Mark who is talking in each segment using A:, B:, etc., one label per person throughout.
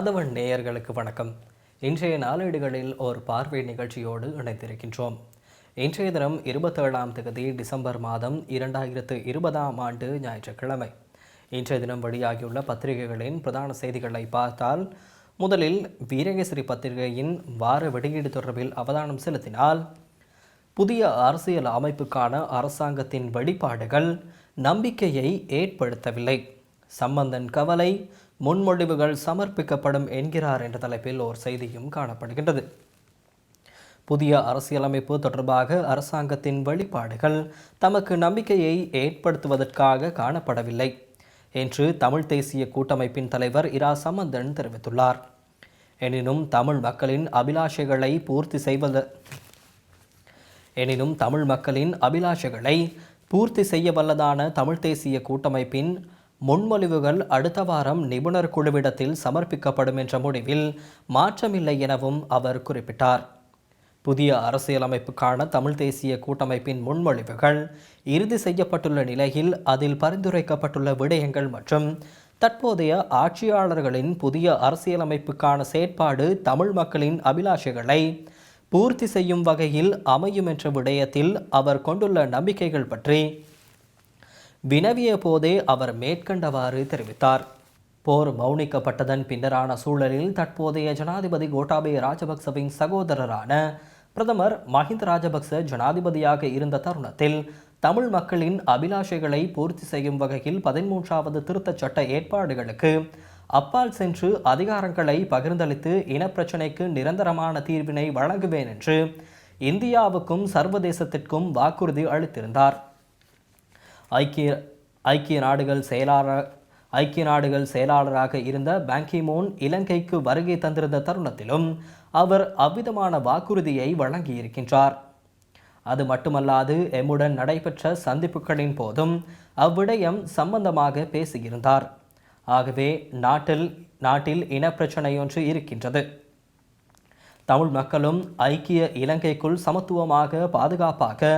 A: ஆதவன் நேயர்களுக்கு வணக்கம். இன்றைய நாளேடுகளில் ஒரு பார்வை நிகழ்ச்சியோடு இணைந்திருக்கின்றோம். இன்றைய தினம் 27ஆம் தேதி டிசம்பர் மாதம் 2020ஆம் ஆண்டு ஞாயிற்றுக்கிழமை. இன்றைய தினம் வெளியாகியுள்ள பத்திரிகைகளின் பிரதான செய்திகளை பார்த்தால், முதலில் வீரகேசரி பத்திரிகையின் வார வெளியீடு தொடர்பில் அவதானம் செலுத்தினால், புதிய அரசியல் அமைப்புக்கான அரசாங்கத்தின் வெளிப்பாடுகள் நம்பிக்கையை ஏற்படுத்தவில்லை, சம்பந்தன் கவலை, முன்மொழிவுகள் சமர்ப்பிக்கப்படும் என்கிறார் என்ற தலைப்பில் ஓர் செய்தியும் காணப்படுகின்றது. புதிய அரசியலமைப்பு தொடர்பாக அரசாங்கத்தின் வெளிப்பாடுகள் தமக்கு நம்பிக்கையை ஏற்படுத்துவதற்காக காணப்படவில்லை என்று தமிழ் தேசிய கூட்டமைப்பின் தலைவர் இரா சம்பந்தன் தெரிவித்துள்ளார். எனினும் தமிழ் மக்களின் அபிலாஷைகளை பூர்த்தி செய்ய வல்லதான தமிழ் தேசிய கூட்டமைப்பின் முன்மொழிவுகள் அடுத்த வாரம் நிபுணர் குழுவிடத்தில் சமர்ப்பிக்கப்படும் என்ற முடிவில் மாற்றமில்லை எனவும் அவர் குறிப்பிட்டார். புதிய அரசியலமைப்புக்கான தமிழ் தேசிய கூட்டமைப்பின் முன்மொழிவுகள் இறுதி செய்யப்பட்டுள்ள நிலையில் அதில் பரிந்துரைக்கப்பட்டுள்ள விடயங்கள் மற்றும் தற்போதைய ஆட்சியாளர்களின் புதிய அரசியலமைப்புக்கான செயற்பாடு தமிழ் மக்களின் அபிலாஷைகளை பூர்த்தி செய்யும் வகையில் அமையும் என்ற விடயத்தில் அவர் கொண்டுள்ள நம்பிக்கைகள் பற்றி வினவிய போதே அவர் மேற்கண்டவாறு தெரிவித்தார். போர் மௌனிக்கப்பட்டதன் பின்னரான சூழலில் தற்போதைய ஜனாதிபதி கோட்டாபய ராஜபக்சவின் சகோதரரான பிரதமர் மஹிந்த ராஜபக்ச ஜனாதிபதியாக இருந்த தருணத்தில் தமிழ் மக்களின் அபிலாஷைகளை பூர்த்தி செய்யும் வகையில் 13வது திருத்தச் சட்ட ஏற்பாடுகளுக்கு அப்பால் சென்று அதிகாரங்களை பகிர்ந்தளித்து இனப்பிரச்சினைக்கு நிரந்தரமான தீர்வினை வழங்குவேன் என்று இந்தியாவுக்கும் சர்வதேசத்திற்கும் வாக்குறுதி அளித்திருந்தார். ஐக்கிய நாடுகள் செயலாளராக இருந்த பான் கி மூன் இலங்கைக்கு வருகை தந்திருந்த தருணத்திலும் அவர் அவ்விதமான வாக்குறுதியை வழங்கியிருக்கின்றார். அது மட்டுமல்லாது எம்முடன் நடைபெற்ற சந்திப்புகளின் போதும் அவ்விடயம் சம்பந்தமாக பேசியிருந்தார். ஆகவே நாட்டில் இனப்பிரச்சனையொன்று இருக்கின்றது. தமிழ் மக்களும் ஐக்கிய இலங்கைக்குள் சமத்துவமாக, பாதுகாப்பாக,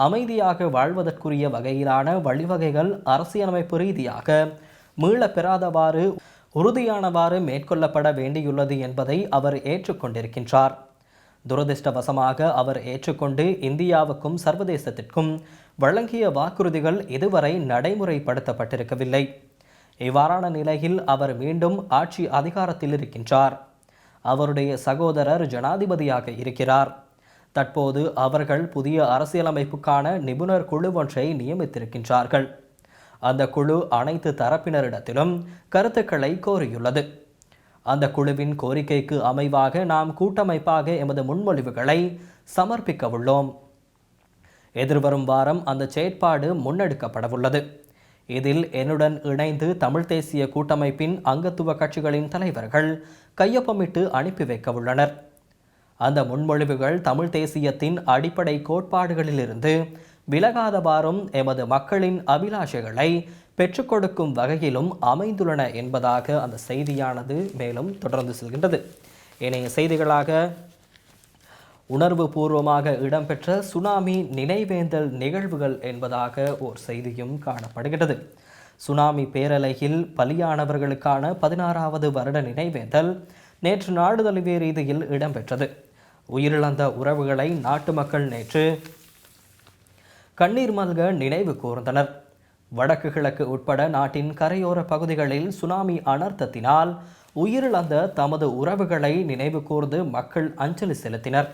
A: அமைதியாக வாழ்வதற்குரிய வகையிலான வழிவகைகள் அரசியலமைப்பு ரீதியாக மீளப்பெறாதவாறு உறுதியானவாறு மேற்கொள்ளப்பட வேண்டியுள்ளது என்பதை அவர் ஏற்றுக்கொண்டிருக்கின்றார். துரதிர்ஷ்டவசமாக அவர் ஏற்றுக்கொண்டு இந்தியாவுக்கும் சர்வதேசத்திற்கும் வழங்கிய வாக்குறுதிகள் இதுவரை நடைமுறைப்படுத்தப்பட்டிருக்கவில்லை. இவ்வாறான நிலையில் அவர் மீண்டும் ஆட்சி அதிகாரத்தில் இருக்கின்றார். அவருடைய சகோதரர் ஜனாதிபதியாக இருக்கிறார். தற்போது அவர்கள் புதிய அரசியலமைப்புக்கான நிபுணர் குழு ஒன்றை நியமித்திருக்கின்றார்கள். அந்த குழு அனைத்து தரப்பினரிடத்திலும் கருத்துக்களை கோரியுள்ளது. அந்த குழுவின் கோரிக்கைக்கு அமைவாக நாம் கூட்டமைப்பாக எமது முன்மொழிவுகளை சமர்ப்பிக்க உள்ளோம். எதிர்வரும் வாரம் அந்த செயற்பாடு முன்னெடுக்கப்படவுள்ளது. இதில் என்னுடன் இணைந்து தமிழ் தேசிய கூட்டமைப்பின் அங்கத்துவ கட்சிகளின் தலைவர்கள் கையொப்பமிட்டு அனுப்பி வைக்க உள்ளனர். அந்த முன்மொழிவுகள் தமிழ் தேசியத்தின் அடிப்படை கோட்பாடுகளிலிருந்து விலகாதவாறும் எமது மக்களின் அபிலாஷைகளை பெற்றுக் கொடுக்கும் வகையிலும் அமைந்துள்ளன என்பதாக அந்த செய்தியானது மேலும் தொடர்ந்து செல்கின்றது. இணைய செய்திகளாக உணர்வு பூர்வமாக இடம்பெற்ற சுனாமி நினைவேந்தல் நிகழ்வுகள் என்பதாக ஓர் செய்தியும் காணப்படுகிறது. சுனாமி பேரலையில் பலியானவர்களுக்கான 16வது வருட நினைவேந்தல் நேற்று நாடு தழுவிய ரீதியில் இடம்பெற்றது. உயிரிழந்த உறவுகளை நாட்டு மக்கள் நேற்று கண்ணீர் மல்க நினைவு கூர்ந்தனர். வடக்கு கிழக்கு உட்பட நாட்டின் கரையோர பகுதிகளில் சுனாமி அனர்த்தத்தினால் உயிரிழந்த தமது உறவுகளை நினைவு கூர்ந்து மக்கள் அஞ்சலி செலுத்தினர்.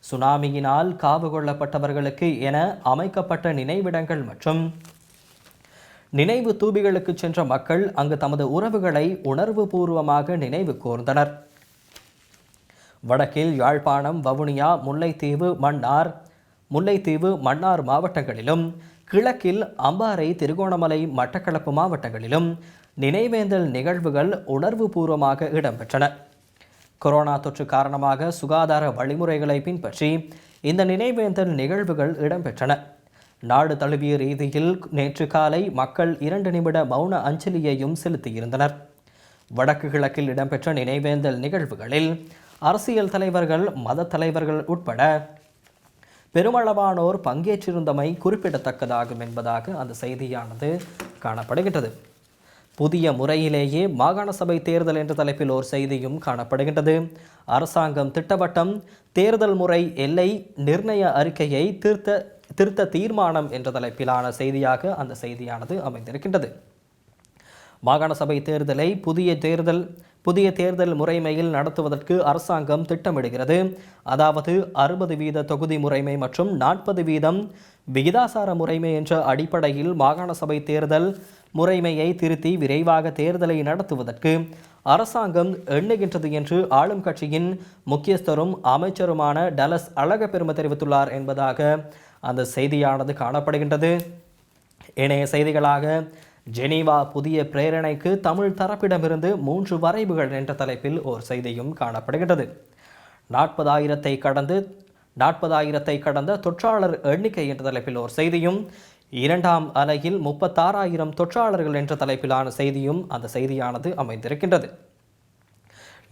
A: சுனாமியினால் காவு கொள்ளப்பட்டவர்களுக்கு என அமைக்கப்பட்ட நினைவிடங்கள் மற்றும் நினைவு தூபிகளுக்கு சென்ற மக்கள் அங்கு தமது உறவுகளை உணர்வு பூர்வமாக நினைவு கூர்ந்தனர். வடக்கில் யாழ்ப்பாணம், வவுனியா, முல்லைத்தீவு, மன்னார் மாவட்டங்களிலும், கிழக்கில் அம்பாறை, திருகோணமலை, மட்டக்களப்பு மாவட்டங்களிலும் நினைவேந்தல் நிகழ்வுகள் உணர்வு பூர்வமாக இடம்பெற்றன. கொரோனா தொற்று காரணமாக சுகாதார வழிமுறைகளை பின்பற்றி இந்த நினைவேந்தல் நிகழ்வுகள் இடம்பெற்றன. நாடு தழுவிய ரீதியில் நேற்று காலை மக்கள் 2 நிமிட மௌன அஞ்சலியையும் செலுத்தியிருந்தனர். வடக்கு கிழக்கில் இடம்பெற்ற நினைவேந்தல் நிகழ்வுகளில் அரசியல் தலைவர்கள், மத தலைவர்கள் உட்பட பெருமளவானோர் பங்கேற்றிருந்தமை குறிப்பிடத்தக்கதாகும் என்பதாக அந்த செய்தியானது காணப்படுகின்றது. புதிய முறையிலேயே மாகாண சபை தேர்தல் என்ற தலைப்பில் ஓர் செய்தியும் காணப்படுகின்றது. அரசாங்கம் திட்டவட்டம் தேர்தல் முறை எல்லை நிர்ணய அறிக்கையை திருத்த தீர்மானம் என்ற தலைப்பிலான செய்தியாக அந்த செய்தியானது அமைந்திருக்கின்றது. மாகாண சபை தேர்தலை புதிய தேர்தல் முறைமையில் நடத்துவதற்கு அரசாங்கம் திட்டமிடுகிறது. அதாவது 60% தொகுதி முறைமை மற்றும் 40% விகிதாசார முறைமை என்ற அடிப்படையில் மாகாண சபை தேர்தல் முறைமையை திருத்தி விரைவாக தேர்தலை நடத்துவதற்கு அரசாங்கம் எண்ணுகின்றது என்று ஆளும் கட்சியின் முக்கியஸ்தரும் அமைச்சருமான டலஸ் அழகப்பெரும தெரிவித்துள்ளார் என்பதாக அந்த செய்தியானது காணப்படுகின்றது. இணைய செய்திகளாக ஜெனீவா புதிய பிரேரணைக்கு தமிழ் தரப்பிடமிருந்து 3 வரைவுகள் என்ற தலைப்பில் ஓர் செய்தியும் காணப்படுகின்றது. 40,000 கடந்த தொற்றாளர் எண்ணிக்கை என்ற தலைப்பில் ஓர் செய்தியும், 2ஆம் அலையில் 36,000 தொற்றாளர்கள் என்ற தலைப்பிலான செய்தியும் அந்த செய்தியானது அமைந்திருக்கின்றது.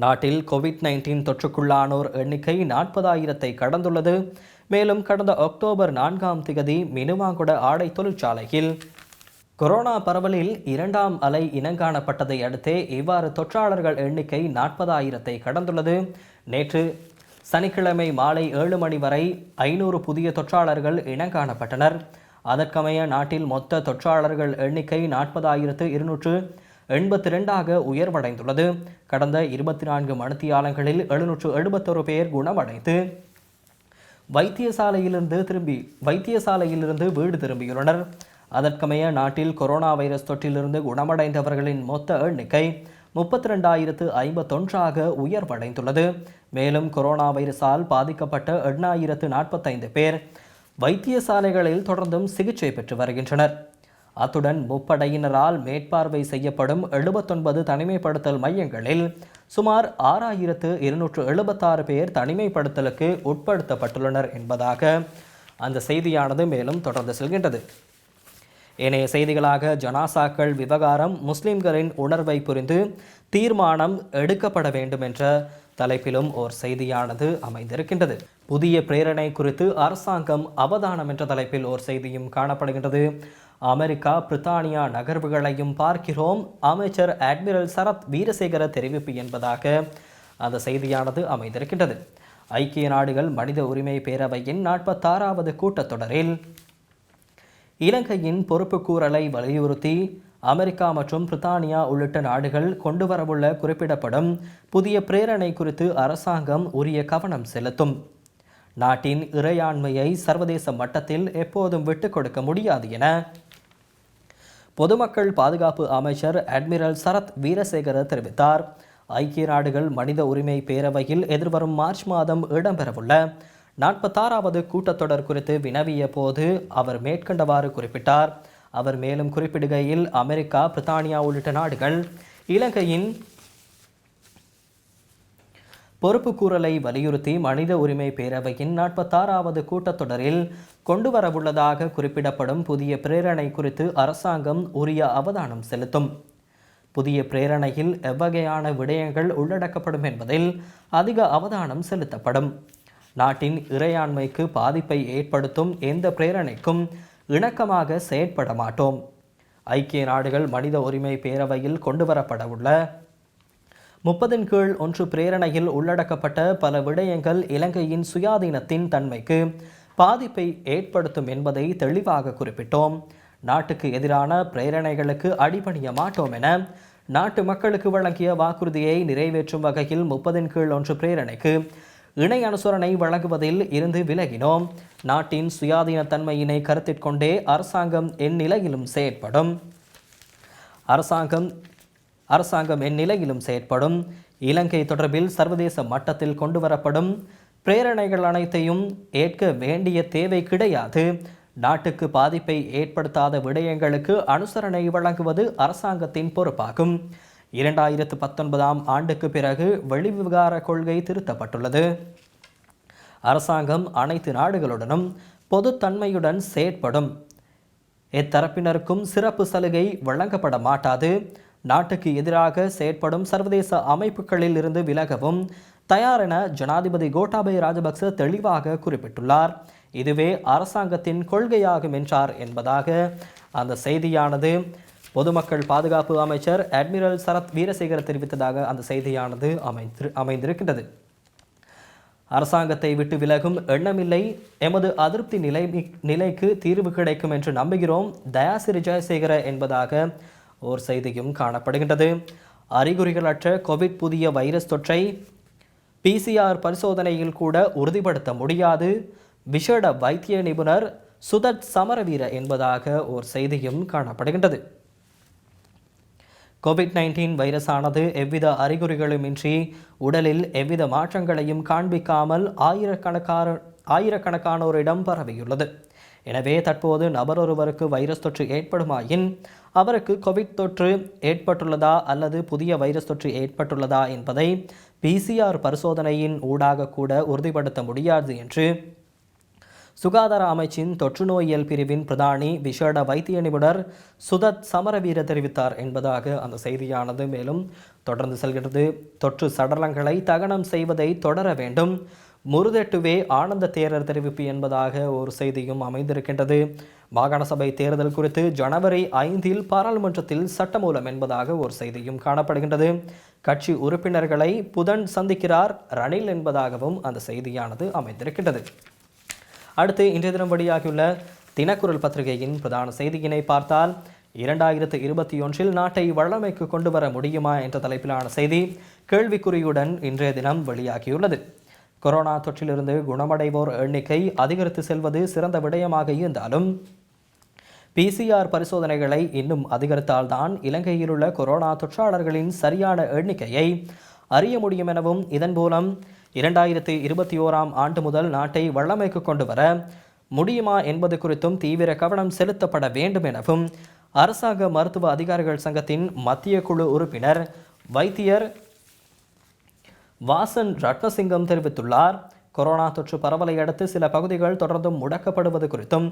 A: நாட்டில் கோவிட்-19 தொற்றுக்குள்ளானோர் எண்ணிக்கை 40,000 கடந்துள்ளது. மேலும் கடந்த அக்டோபர் 4ஆம் தேதி மினுவாங்குட ஆடை தொழிற்சாலையில் கொரோனா பரவலில் 2ஆம் அலை இனங்காணப்பட்டதை அடுத்தே இவ்வாறு தொற்றாளர்கள் எண்ணிக்கை 40,000 கடந்துள்ளது. நேற்று சனிக்கிழமை மாலை 7 மணி வரை 500 புதிய தொற்றாளர்கள் இனங்காணப்பட்டனர். அதற்கமைய நாட்டில் மொத்த தொற்றாளர்கள் எண்ணிக்கை 40,282 உயர்வடைந்துள்ளது. கடந்த 24 மணித்தியாலங்களில் 771 பேர் குணமடைந்து வைத்தியசாலையிலிருந்து வீடு திரும்பியுள்ளனர். அதற்கமைய நாட்டில் கொரோனா வைரஸ் தொற்றிலிருந்து குணமடைந்தவர்களின் மொத்த எண்ணிக்கை 32,051 உயர்வடைந்துள்ளது. மேலும் கொரோனா வைரஸால் பாதிக்கப்பட்ட 8,045 பேர் வைத்தியசாலைகளில் தொடர்ந்தும் சிகிச்சை பெற்று வருகின்றனர். அத்துடன் முப்படையினரால் மேற்பார்வை செய்யப்படும் 79 தனிமைப்படுத்தல் மையங்களில் சுமார் 6,276 பேர் தனிமைப்படுத்தலுக்கு உட்படுத்தப்பட்டுள்ளனர் என்பதாக அந்த செய்தியானது மேலும் தொடர்ந்து செல்கின்றது. இணைய செய்திகளாக ஜனாசாக்கள் விவகாரம் முஸ்லிம்களின் உணர்வை புரிந்து தீர்மானம் எடுக்கப்பட வேண்டும் என்ற தலைப்பிலும் ஓர் செய்தியானது அமைந்திருக்கின்றது. புதிய பிரேரணை குறித்து அரசாங்கம் அவதானம் என்ற தலைப்பில் ஓர் செய்தியும் காணப்படுகின்றது. அமெரிக்கா பிரித்தானியா நகர்வுகளையும் பார்க்கிறோம், அமைச்சர் அட்மிரல் சரத் வீரசேகர தெரிவிப்பு என்பதாக அந்த செய்தியானது அமைந்திருக்கின்றது. ஐக்கிய நாடுகள் மனித உரிமை பேரவையின் 46வது கூட்டத்தொடரில் இலங்கையின் பொறுப்புக்கூறலை வலியுறுத்தி அமெரிக்கா மற்றும் பிரித்தானியா உள்ளிட்ட நாடுகள் கொண்டுவரவுள்ள குறிப்பிடப்படும் புதிய பிரேரணை குறித்து அரசாங்கம் உரிய கவனம் செலுத்தும். நாட்டின் இறையாண்மையை சர்வதேச மட்டத்தில் எப்போதும் விட்டுக் கொடுக்க முடியாது என பொதுமக்கள் பாதுகாப்பு அமைச்சர் அட்மிரல் சரத் வீரசேகர தெரிவித்தார். ஐக்கிய நாடுகள் மனித உரிமை பேரவையில் எதிர்வரும் மார்ச் மாதம் இடம்பெறவுள்ள 46வது கூட்டத்தொடர் குறித்து வினவிய போது அவர் மேற்கண்டவாறு குறிப்பிட்டார். அவர் மேலும் குறிப்பிடுகையில், அமெரிக்கா பிரித்தானியா உள்ளிட்ட நாடுகள் இலங்கையின் பொறுப்புக்கூறலை வலியுறுத்தி மனித உரிமை பேரவையின் 46வது கூட்டத்தொடரில் கொண்டுவரவுள்ளதாக குறிப்பிடப்படும் புதிய பிரேரணை குறித்து அரசாங்கம் உரிய அவதானம் செலுத்தும். புதிய பிரேரணையில் எவ்வகையான விடயங்கள் உள்ளடக்கப்படும் என்பதில் அதிக அவதானம் செலுத்தப்படும். நாட்டின் இறையாண்மைக்கு பாதிப்பை ஏற்படுத்தும் எந்த பிரேரணைக்கும் இணக்கமாக செயற்பட மாட்டோம். ஐக்கிய நாடுகள் மனித உரிமை பேரவையில் கொண்டுவரப்படவுள்ள 30 பிரேரணையில் உள்ளடக்கப்பட்ட பல விடயங்கள் இலங்கையின் சுயாதீனத்தின் தன்மைக்கு பாதிப்பை ஏற்படுத்தும் என்பதை தெளிவாக குறிப்பிட்டோம். நாட்டுக்கு எதிரான பிரேரணைகளுக்கு அடிபணிய மாட்டோம் என நாட்டு மக்களுக்கு வழங்கிய வாக்குறுதியை நிறைவேற்றும் வகையில் 30 பிரேரணைக்கு இணை அனுசரணை வழங்குவதில் இருந்து விலகினோம். நாட்டின் சுயாதீனத்தன்மையினை கருத்திற்கொண்டே அரசாங்கம் எந்நிலையிலும் செயற்படும். இலங்கை தொடர்பில் சர்வதேச மட்டத்தில் கொண்டுவரப்படும் பிரேரணைகள் அனைத்தையும் ஏற்க வேண்டிய தேவை கிடையாது. நாட்டுக்கு பாதிப்பை ஏற்படுத்தாத விடயங்களுக்கு அனுசரணை வழங்குவது அரசாங்கத்தின் பொறுப்பாகும். 2019ஆம் ஆண்டுக்கு பிறகு வெளிவிவகார கொள்கை திருத்தப்பட்டுள்ளது. அரசாங்கம் அனைத்து நாடுகளுடனும் பொதுத்தன்மையுடன் செயற்படும். எத்தரப்பினருக்கும் சிறப்பு சலுகை வழங்கப்பட மாட்டாது. நாட்டுக்கு எதிராக செயற்படும் சர்வதேச அமைப்புகளில் இருந்து விலகவும் தயார் என ஜனாதிபதி கோட்டாபய ராஜபக்ச தெளிவாக குறிப்பிட்டுள்ளார். இதுவே அரசாங்கத்தின் கொள்கையாகும் என்றார் என்பதாக அந்த செய்தியானது பொதுமக்கள் பாதுகாப்பு அமைச்சர் அட்மிரல் சரத் வீரசேகர தெரிவித்ததாக அந்த செய்தியானது அமைந்திருக்கின்றது. அரசாங்கத்தை விட்டு விலகும் எண்ணமில்லை, எமது அதிருப்தி நிலைக்கு தீர்வு கிடைக்கும் என்று நம்புகிறோம், தயாசிறி ஜெயசேகர என்பதாக ஓர் செய்தியும் காணப்படுகின்றது. அறிகுறிகளற்ற கோவிட் புதிய வைரஸ் தொற்றை பிசிஆர் பரிசோதனையில் கூட உறுதிப்படுத்த முடியாது, விசேட வைத்திய நிபுணர் சுதத் சமரவீர என்பதாக ஓர் செய்தியும் காணப்படுகின்றது. கோவிட்-19 வைரஸானது எவ்வித அறிகுறிகளுமின்றி உடலில் எவ்வித மாற்றங்களையும் காண்பிக்காமல் ஆயிரக்கணக்கானோரிடம் பரவியுள்ளது. எனவே தற்போது நபர் ஒருவருக்கு வைரஸ் தொற்று ஏற்படுமாயின் அவருக்கு கோவிட் தொற்று ஏற்பட்டுள்ளதா அல்லது புதிய வைரஸ் தொற்று ஏற்பட்டுள்ளதா என்பதை பிசிஆர் பரிசோதனையின் ஊடாக கூட உறுதிப்படுத்த முடியாது என்று சுகாதார அமைச்சின் தொற்று நோயியல் பிரிவின் பிரதானி விசேட வைத்திய நிபுணர் சுதத் சமரவீர தெரிவித்தார் என்பதாக அந்த செய்தியானது மேலும் தொடர்ந்து செல்கிறது. தொற்று சடலங்களை தகனம் செய்வதை தொடர வேண்டும், முருதெட்டுவே ஆனந்த தேரர் தெரிவிப்பு என்பதாக ஒரு செய்தியும் அமைந்திருக்கின்றது. மாகாண சபை தேர்தல் குறித்து ஜனவரி 5 பாராளுமன்றத்தில் சட்டமூலம் என்பதாக ஒரு செய்தியும் காணப்படுகின்றது. கட்சி உறுப்பினர்களை புதன் சந்திக்கிறார் ரணில் என்பதாகவும் அந்த செய்தியானது அமைந்திருக்கின்றது. அடுத்து இன்றைய தினம் வெளியாகியுள்ள தினக்குரல் பத்திரிகையின் பிரதான செய்தியினை பார்த்தால் 2021 நாட்டை வல்லமைக்கு கொண்டு வர முடியுமா என்ற தலைப்பிலான செய்தி கேள்விக்குறியுடன் இன்றைய தினம் வெளியாகியுள்ளது. கொரோனா தொற்றிலிருந்து குணமடைவோர் எண்ணிக்கை அதிகரித்து செல்வது சிறந்த விடயமாக இருந்தாலும் பிசிஆர் பரிசோதனைகளை இன்னும் அதிகரித்தால்தான் இலங்கையில் உள்ள கொரோனா தொற்றாளர்களின் சரியான எண்ணிக்கையை அறிய முடியும் எனவும் இதன் மூலம் 2021 ஆண்டு முதல் நாட்டை வல்லமைக்கு கொண்டு வர முடியுமா என்பது குறித்தும் தீவிர கவனம் செலுத்தப்பட வேண்டும் எனவும் அரசாங்க மருத்துவ அதிகாரிகள் சங்கத்தின் மத்திய குழு உறுப்பினர் வைத்தியர் வாசன் ரட்னசிங்கம் தெரிவித்துள்ளார். கொரோனா தொற்று பரவலை அடுத்து சில பகுதிகள் தொடர்ந்தும் முடக்கப்படுவது குறித்தும்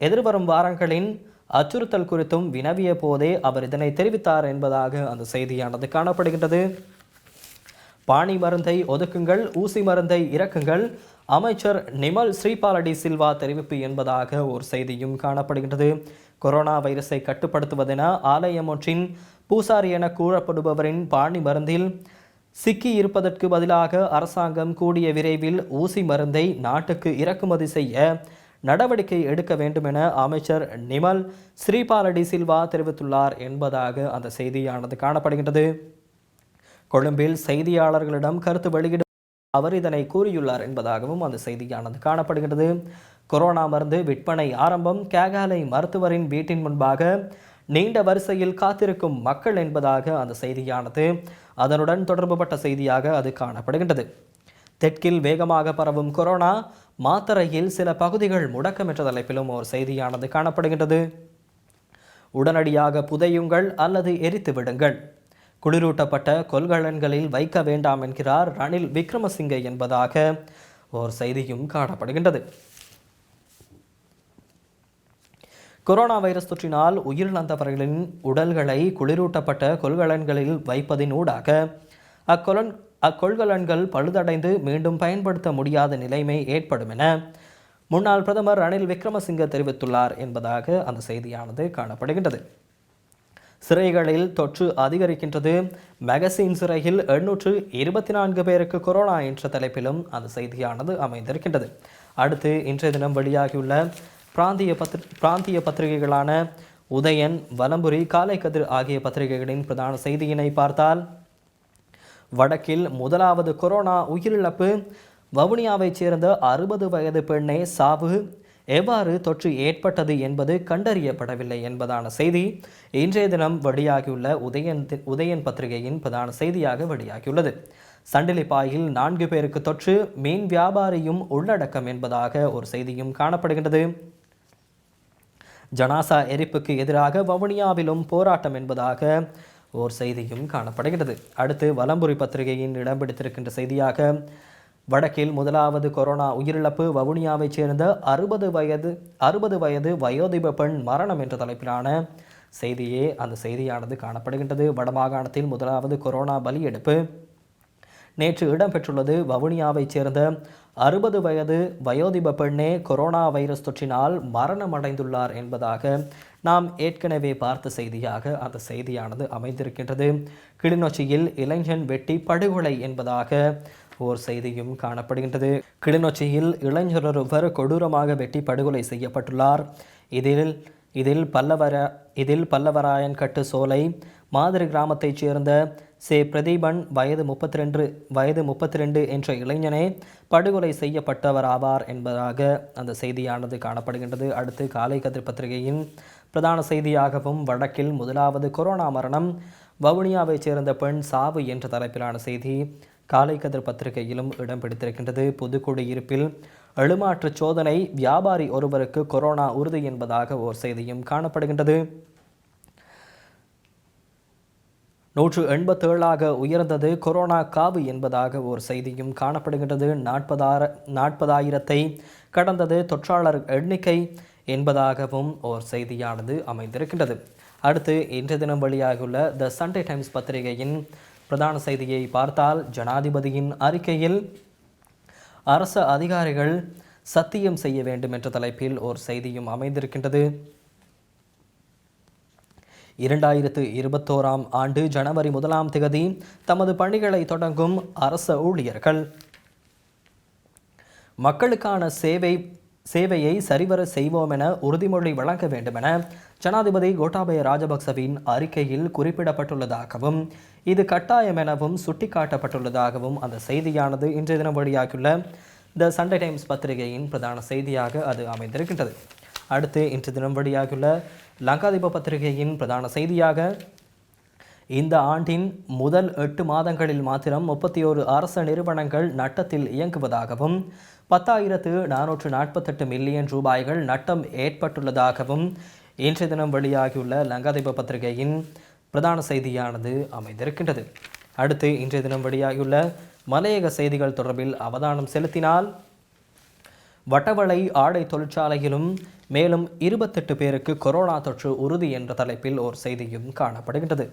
A: எதிர்வரும் வாரங்களின் அச்சுறுத்தல் குறித்தும் வினவிய போதே அவர் இதனை தெரிவித்தார் என்பதாக அந்த செய்தியானது காணப்படுகின்றது. பாணி மருந்தை ஒதுக்குங்கள், ஊசி மருந்தை இறக்குங்கள், அமைச்சர் நிமல் ஸ்ரீபாலடி சில்வா தெரிவிப்பு என்பதாக ஒரு செய்தியும் காணப்படுகின்றது. கொரோனா வைரஸை கட்டுப்படுத்துவதென ஆலயம் ஒன்றின் பூசாரி என கூறப்படுபவரின் பாணி மருந்தில் சிக்கி இருப்பதற்கு பதிலாக அரசாங்கம் கூடிய விரைவில் ஊசி மருந்தை நாட்டுக்கு இறக்குமதி செய்ய நடவடிக்கை எடுக்க வேண்டும் என அமைச்சர் நிமல் ஸ்ரீபாலடி சில்வா தெரிவித்துள்ளார் என்பதாக அந்த செய்தியானது காணப்படுகின்றது. கொழும்பில் செய்தியாளர்களிடம் கருத்து வெளியிடும் அவர் இதனை கூறியுள்ளார் என்பதாகவும் அந்த செய்தியானது காணப்படுகிறது. கொரோனா மருந்து விற்பனை ஆரம்பம், கேகாலை மருத்துவரின் வீட்டின் முன்பாக நீண்ட வரிசையில் காத்திருக்கும் மக்கள் என்பதாக அந்த செய்தியானது அதனுடன் தொடர்புபட்ட செய்தியாக அது காணப்படுகின்றது. தெற்கில் வேகமாக பரவும் கொரோனா, மாத்தறையில் சில பகுதிகள் முடக்கம் என்ற தலைப்பிலும் ஒரு செய்தியானது காணப்படுகின்றது. உடனடியாக புதையுங்கள் அல்லது எரித்து விடுங்கள், குளிரூட்டப்பட்ட கொள்கலன்களில் வைக்க வேண்டாம் என்கிறார் ரணில் விக்ரமசிங்கே என்பதாக ஒரு செய்தியும் காணப்படுகின்றது. கொரோனா வைரஸ் தொற்றினால் உயிரிழந்தவர்களின் உடல்களை குளிரூட்டப்பட்ட கொள்கலன்களில் வைப்பதின் ஊடாக அக்கொள்கலன்கள் பழுதடைந்து மீண்டும் பயன்படுத்த முடியாத நிலைமை ஏற்படும் என முன்னாள் பிரதமர் ரணில் விக்ரமசிங்கே தெரிவித்துள்ளார் என்பதாக அந்த செய்தியானது காணப்படுகின்றது. சிறைகளில் தொற்று அதிகரிக்கின்றது, மெகசின் சிறையில் 824 பேருக்கு கொரோனா என்ற தலைப்பிலும் அந்த செய்தியானது அமைந்திருக்கின்றது. அடுத்து இன்றைய தினம் வெளியாகியுள்ள பிராந்திய பத்திரிகைகளான உதயன், வலம்புரி, காலை கதிர் ஆகிய பத்திரிகைகளின் பிரதான செய்தியினை பார்த்தால் வடக்கில் முதலாவது கொரோனா உயிரிழப்பு, வவுனியாவைச் சேர்ந்த 60 வயது பெண்ணே சாவு, எவ்வாறு தொற்று ஏற்பட்டது என்பது கண்டறியப்படவில்லை என்பதான செய்தி இன்றைய தினம் வெளியாகியுள்ள உதயன் பத்திரிகையின் பிரதான செய்தியாக வெளியாகியுள்ளது. சண்டிலிப்பாயில் 4 பேருக்கு தொற்று, மீன் வியாபாரியும் உள்ளடக்கம் என்பதாக ஒரு செய்தியும் காணப்படுகின்றது. ஜனாசா எரிப்புக்கு எதிராக வவுனியாவிலும் போராட்டம் என்பதாக ஓர் செய்தியும் காணப்படுகிறது. அடுத்து வலம்புரி பத்திரிகையின் இடம் பிடித்திருக்கின்ற செய்தியாக வடக்கில் முதலாவது கொரோனா உயிரிழப்பு, வவுனியாவைச் சேர்ந்த 60 வயது வயோதிப பெண் மரணம் என்ற தலைப்பிலான செய்தியே அந்த செய்தியானது காணப்படுகின்றது. வடமாகாணத்தில் முதலாவது கொரோனா பலியெடுப்பு நேற்று இடம்பெற்றுள்ளது. வவுனியாவைச் சேர்ந்த 60 வயது வயோதிப பெண்ணே கொரோனா வைரஸ் தொற்றினால் மரணமடைந்துள்ளார் என்பதாக நாம் ஏற்கனவே பார்த்த செய்தியாக அந்த செய்தியானது அமைந்திருக்கின்றது. கிளிநொச்சியில் இளைஞன் வெட்டி படுகொலை என்பதாக ஓர் செய்தியும் காணப்படுகின்றது. கிளிநொச்சியில் இளைஞர் ஒருவர் கொடூரமாக வெட்டி படுகொலை செய்யப்பட்டுள்ளார். இதில் பல்லவராயன் கட்டு சோலை மாதிரி கிராமத்தைச் சேர்ந்த பிரதீபன் வயது 32 என்ற இளைஞனே படுகொலை செய்யப்பட்டவர் ஆவார் என்பதாக அந்த செய்தியானது காணப்படுகின்றது. அடுத்து காலை கதிர் பத்திரிகையின் பிரதான செய்தியாகவும் வடக்கில் முதலாவது கொரோனா மரணம், வவுனியாவைச் சேர்ந்த பெண் சாவு என்ற தலைப்பிலான செய்தி காலை கதிர் பத்திரிகையிலும் இடம் பிடித்திருக்கின்றது. புதுக்குடியிருப்பில் எழுமாற்று சோதனை, வியாபாரி ஒருவருக்கு கொரோனா உறுதி என்பதாக ஓர் செய்தியும் காணப்படுகின்றது. 187ஆக உயர்ந்தது கொரோனா காவு என்பதாக ஓர் செய்தியும் காணப்படுகின்றது. 40,000 கடந்தது தொற்றாளர் எண்ணிக்கை என்பதாகவும் ஓர் செய்தியானது அமைந்திருக்கின்றது. அடுத்து இன்றைய தினம் வெளியாகியுள்ள த சண்டே டைம்ஸ் பத்திரிகையின் பிரதான செய்தியை பார்த்தால், ஜனாதிபதியின் அறிக்கையில் அரச அதிகாரிகள் சத்தியம் செய்ய வேண்டும் என்ற தலைப்பில் ஓர் செய்தியும் அமைந்திருக்கின்றது. 2021ஆம் ஆண்டு ஜனவரி 1ஆம் தேதி தமது பணிகளை தொடங்கும் அரச ஊழியர்கள் மக்களுக்கான சேவையை சரிவர செய்வோம் என உறுதிமொழி வழங்க வேண்டும் என ஜனாதிபதி கோட்டாபய ராஜபக்சவின் அறிக்கையில் குறிப்பிடப்பட்டுள்ளதாகவும் இது கட்டாயம் எனவும் சுட்டிக்காட்டப்பட்டுள்ளதாகவும் அந்த செய்தியானது இன்றைய தினம் வெளியாகியுள்ள த சண்டே டைம்ஸ் பத்திரிகையின் பிரதான செய்தியாக அது அமைந்திருக்கின்றது. அடுத்து இன்றைய தினம் வெளியாகியுள்ள லங்காதீப பத்திரிகையின் பிரதான செய்தியாக, இந்த ஆண்டின் முதல் 8 மாதங்களில் மாத்திரம் 31 அரச நிறுவனங்கள் நட்டத்தில் இயங்குவதாகவும் 10,448 மில்லியன் ரூபாய்கள் நட்டம் ஏற்பட்டுள்ளதாகவும் இன்றைய தினம் வெளியாகியுள்ள லங்காதீப பத்திரிகையின் பிரதான செய்தியானது அமைந்திருக்கின்றது. அடுத்து இன்றைய தினம் வெளியாகியுள்ள மலையக செய்திகள் தொடர்பில் அவதானம் செலுத்தினால், வட்டவளை ஆடை தொழிற்சாலையிலும் மேலும் 28 பேருக்கு கொரோனா தொற்று உறுதி என்ற தலைப்பில் ஓர் செய்தியும் காணப்படுகின்றது.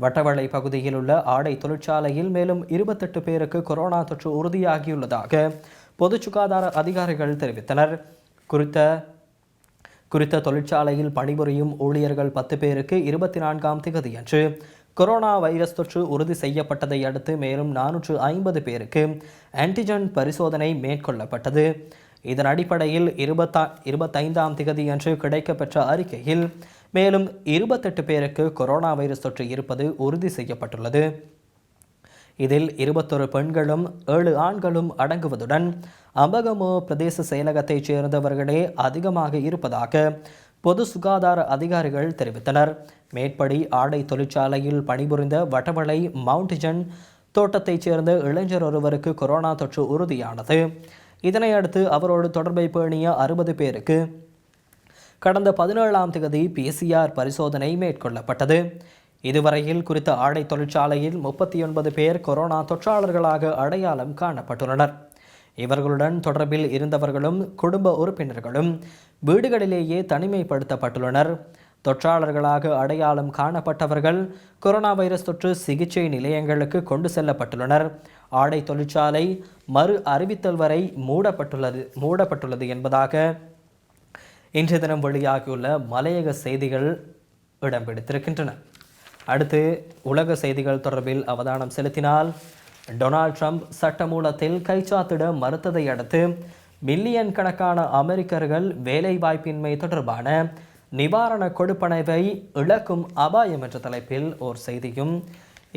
A: வட்டவளை பகுதியில் உள்ள ஆடை தொழிற்சாலையில் மேலும் 28 பேருக்கு கொரோனா தொற்று உறுதியாகியுள்ளதாக பொது சுகாதார அதிகாரிகள் தெரிவித்தனர். குறித்த தொழிற்சாலையில் பணிபுரியும் ஊழியர்கள் 10 பேருக்கு 24ஆம் தேதியன்று கொரோனா வைரஸ் தொற்று உறுதி செய்யப்பட்டதை அடுத்து மேலும் 450 பேருக்கு ஆன்டிஜன் பரிசோதனை மேற்கொள்ளப்பட்டது. இதன் அடிப்படையில் 25ஆம் தேதியன்று கிடைக்கப்பெற்ற அறிக்கையில் மேலும் 28 பேருக்கு கொரோனா வைரஸ் தொற்று இருப்பது உறுதி செய்யப்பட்டுள்ளது. இதில் 21 பெண்களும் 7 ஆண்களும் அடங்குவதுடன் அம்பகமோ பிரதேச செயலகத்தைச் சேர்ந்தவர்களே அதிகமாக இருப்பதாக பொது சுகாதார அதிகாரிகள் தெரிவித்தனர். மேற்படி ஆடை தொழிற்சாலையில் பணிபுரிந்த வட்டவளை மவுண்ட்ஜன் தோட்டத்தைச் சேர்ந்த இளைஞர் ஒருவருக்கு கொரோனா தொற்று உறுதியானது. இதனையடுத்து அவரோடு தொடர்பை பேணிய 60 பேருக்கு கடந்த 17ஆம் தேதி PCR பரிசோதனை மேற்கொள்ளப்பட்டது. இதுவரையில் குறித்த ஆடை தொழிற்சாலையில் 39 பேர் கொரோனா தொற்றாளர்களாக அடையாளம் காணப்பட்டுள்ளனர். இவர்களுடன் தொடர்பில் இருந்தவர்களும் குடும்ப உறுப்பினர்களும் வீடுகளிலேயே தனிமைப்படுத்தப்பட்டுள்ளனர். தொற்றாளர்களாக அடையாளம் காணப்பட்டவர்கள் கொரோனா வைரஸ் தொற்று சிகிச்சை நிலையங்களுக்கு கொண்டு செல்லப்பட்டுள்ளனர். ஆடை தொழிற்சாலை மறு அறிவித்தல் வரை மூடப்பட்டுள்ளது என்பதாக இன்றைய தினம் வெளியாகியுள்ள மலையக செய்திகள் இடம் பிடித்திருக்கின்றன. அடுத்து உலக செய்திகள் தொடர்பில் அவதானம் செலுத்தினால், டொனால்ட் ட்ரம்ப் சட்டமூலத்தில் கைச்சாத்திட மறுத்ததை அடுத்து மில்லியன் கணக்கான அமெரிக்கர்கள் வேலைவாய்ப்பின்மை தொடர்பான நிவாரண கொடுப்பனவை இழக்கும் அபாயம் என்ற தலைப்பில் ஓர் செய்தியும்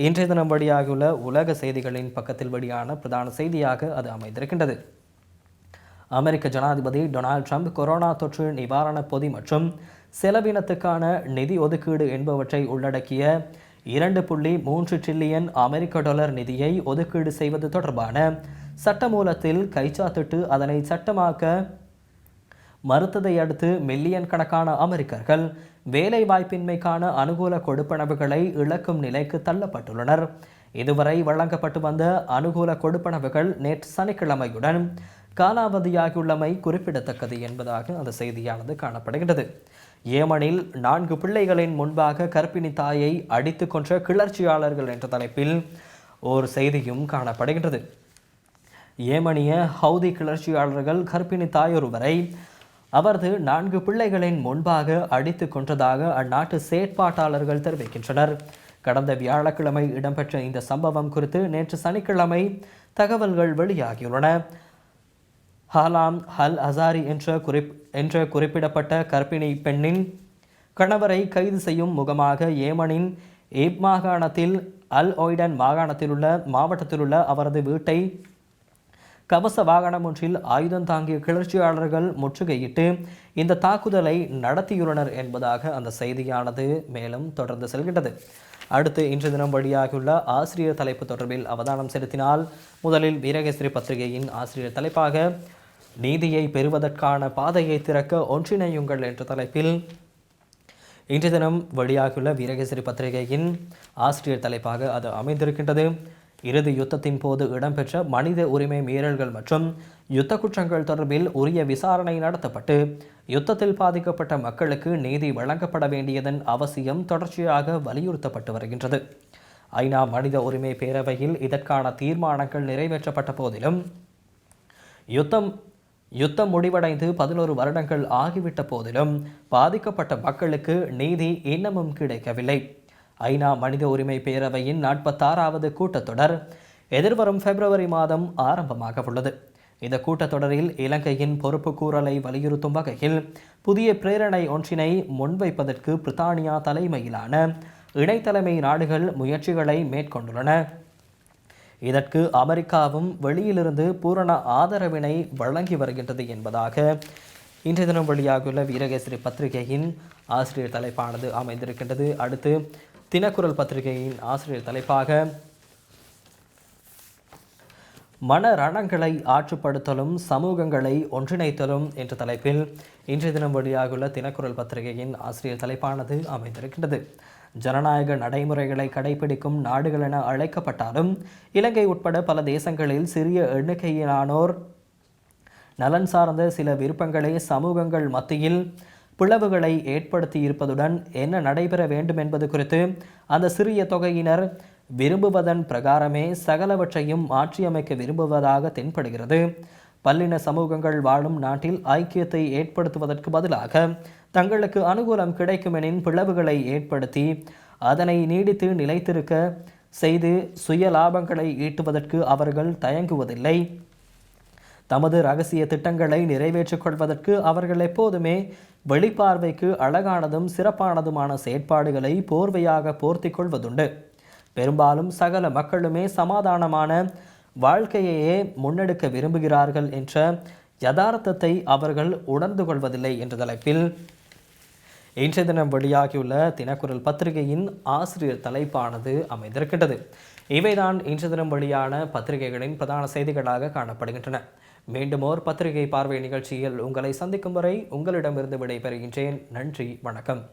A: இன்றைய தினம் வெளியாகியுள்ள உலக செய்திகளின் பக்கத்தில் வெளியான பிரதான செய்தியாக அது அமைந்திருக்கின்றது. அமெரிக்க ஜனாதிபதி டொனால்ட் ட்ரம்ப் கொரோனா தொற்று நிவாரண பொதி மற்றும் செலவினத்துக்கான நிதி ஒதுக்கீடு என்பவற்றை உள்ளடக்கிய 2.3 டிரில்லியன் அமெரிக்க டாலர் நிதியை ஒதுக்கீடு செய்வது தொடர்பான சட்டமூலத்தில் கைச்சாத்திட்டு அதனை சட்டமாக்க மறுத்ததை அடுத்து மில்லியன் கணக்கான அமெரிக்கர்கள் வேலை வாய்ப்பின்மைக்கான அனுகூல கொடுப்பனவுகளை இழக்கும் நிலைக்கு தள்ளப்பட்டுள்ளனர். இதுவரை வழங்கப்பட்டு வந்த அனுகூல கொடுப்பனவுகள் நேற்று சனிக்கிழமையுடன் காலாவதியாகியுள்ளமை குறிப்பிடத்தக்கது என்பதாக அந்த செய்தியானது காணப்படுகின்றது. ஏமனில் 4 பிள்ளைகளின் முன்பாக கர்ப்பிணி தாயை அடித்து கொன்ற கிளர்ச்சியாளர்கள் என்ற தலைப்பில் ஓர் செய்தியும் காணப்படுகின்றது. ஏமனிய ஹவுதி கிளர்ச்சியாளர்கள் கர்ப்பிணி தாயொருவரை அவரது 4 பிள்ளைகளின் முன்பாக அடித்து கொன்றதாக அந்நாட்டு செயற்பாட்டாளர்கள் தெரிவிக்கின்றனர். கடந்த வியாழக்கிழமை இடம்பெற்ற இந்த சம்பவம் குறித்து நேற்று சனிக்கிழமை தகவல்கள் வெளியாகியுள்ளன. ஹாலாம் அல் அசாரி என்ற குறிப்பிடப்பட்ட கர்ப்பிணி பெண்ணின் கணவரை கைது செய்யும் முகமாக ஏமனின் ஏப் மாகாணத்தில் அல் ஒய்டன் மாவட்டத்தில் உள்ள அவரது வீட்டை கவச வாகனம் ஒன்றில் ஆயுதம் தாங்கிய கிளர்ச்சியாளர்கள் முற்றுகையிட்டு இந்த தாக்குதலை நடத்தியுள்ளனர் என்பதாக அந்த செய்தியானது மேலும் தொடர்ந்து செல்கின்றது. அடுத்து இன்று தினம் வெளியாகியுள்ள ஆசிரியர் தலைப்பு தொடர்பில் அவதானம் செலுத்தினால் முதலில் வீரகேசரி பத்திரிகையின் ஆசிரியர் தலைப்பாக நீதியை பெறுவதற்கான பாதையை திறக்க ஒன்றிணையுங்கள் என்ற தலைப்பில் இன்று தினம் வெளியாகியுள்ள வீரகேசரி பத்திரிகையின் ஆசிரியர் தலைப்பாக அது அமைந்திருக்கின்றது. இறுதி யுத்தத்தின் போது இடம்பெற்ற மனித உரிமை மீறல்கள் மற்றும் யுத்த குற்றங்கள் தொடர்பில் உரிய விசாரணை நடத்தப்பட்டு யுத்தத்தில் பாதிக்கப்பட்ட மக்களுக்கு நீதி வழங்கப்பட வேண்டியதன் அவசியம் தொடர்ச்சியாக வலியுறுத்தப்பட்டு வருகின்றது. ஐநா மனித உரிமை பேரவையில் இதற்கான தீர்மானங்கள் நிறைவேற்றப்பட்ட போதிலும் யுத்தம் முடிவடைந்து 11 வருடங்கள் ஆகிவிட்ட போதிலும் பாதிக்கப்பட்ட மக்களுக்கு நீதி இன்னமும் கிடைக்கவில்லை. ஐநா மனித உரிமை பேரவையின் 46வது கூட்டத்தொடர் எதிர்வரும் பிப்ரவரி மாதம் ஆரம்பமாக உள்ளது. இந்த கூட்டத்தொடரில் இலங்கையின் பொறுப்பு கூறலை வலியுறுத்தும் வகையில் புதிய பிரேரணை ஒன்றினை முன்வைப்பதற்கு பிரித்தானியா தலைமையிலான இணைத்தலைமை நாடுகள் முயற்சிகளை மேற்கொண்டுள்ளன. இதற்கு அமெரிக்காவும் வெளியிலிருந்து பூரண ஆதரவினை வழங்கி வருகின்றது என்பதாக இன்றைய தினம் வெளியாகியுள்ள வீரகேசரி பத்திரிகையின் ஆசிரியர் தலைப்பானது அமைந்திருக்கின்றது. அடுத்து தினக்குரல் பத்திரிகையின் ஆசிரியர் தலைப்பாக மனரணங்களை ஆற்றுப்படுத்தலும் சமூகங்களை ஒன்றிணைத்தலும் என்ற தலைப்பில் இன்றைய தினம் வெளியாகியுள்ள தினக்குரல் பத்திரிகையின் ஆசிரியர் தலைப்பானது அமைந்திருக்கின்றது. ஜனநாயக நடைமுறைகளை கடைபிடிக்கும் நாடுகள் என அழைக்கப்பட்டாலும் இலங்கை உட்பட பல தேசங்களில் சிறிய எண்ணிக்கையிலானோர் நலன் சார்ந்த சில விருப்பங்களை சமூகங்கள் மத்தியில் பிளவுகளை ஏற்படுத்தி இருப்பதுடன் என்ன நடைபெற வேண்டும் என்பது குறித்து அந்த சிறிய தொகையினர் விரும்புவதன் பிரகாரமே சகலவற்றையும் மாற்றியமைக்க விரும்புவதாக தென்படுகிறது. பல்லின சமூகங்கள் வாழும் நாட்டில் ஐக்கியத்தை ஏற்படுத்துவதற்கு பதிலாக தங்களுக்கு அனுகூலம் கிடைக்குமெனின் பிளவுகளை ஏற்படுத்தி அதனை நீடித்து நிலைத்திருக்க செய்து சுய லாபங்களை ஈட்டுவதற்கு அவர்கள் தயங்குவதில்லை. தமது இரகசிய திட்டங்களை நிறைவேற்றிக் கொள்வதற்கு அவர்கள் எப்போதுமே வெளிப்பார்வைக்கு அழகானதும் சிறப்பானதுமான செயற்பாடுகளை போர்வையாக போர்த்தி கொள்வதுண்டு. பெரும்பாலும் சகல மக்களுமே சமாதானமான வாழ்க்கையையே முன்னெடுக்க விரும்புகிறார்கள் என்ற யதார்த்தத்தை அவர்கள் உணர்ந்து கொள்வதில்லை என்ற தலைப்பில் இன்றைய தினம் வெளியாகியுள்ள தினக்குரல் பத்திரிகையின் ஆசிரியர் தலைப்பானது அமைந்திருக்கின்றது. இவைதான் இன்றைய தினம் வெளியான பத்திரிகைகளின் பிரதான செய்திகளாக காணப்படுகின்றன. மீண்டும் ஓர் பத்திரிகை பார்வை நிகழ்ச்சியில் உங்களை சந்திக்கும் வரை உங்களிடமிருந்து விடைபெறுகின்றேன். நன்றி, வணக்கம்.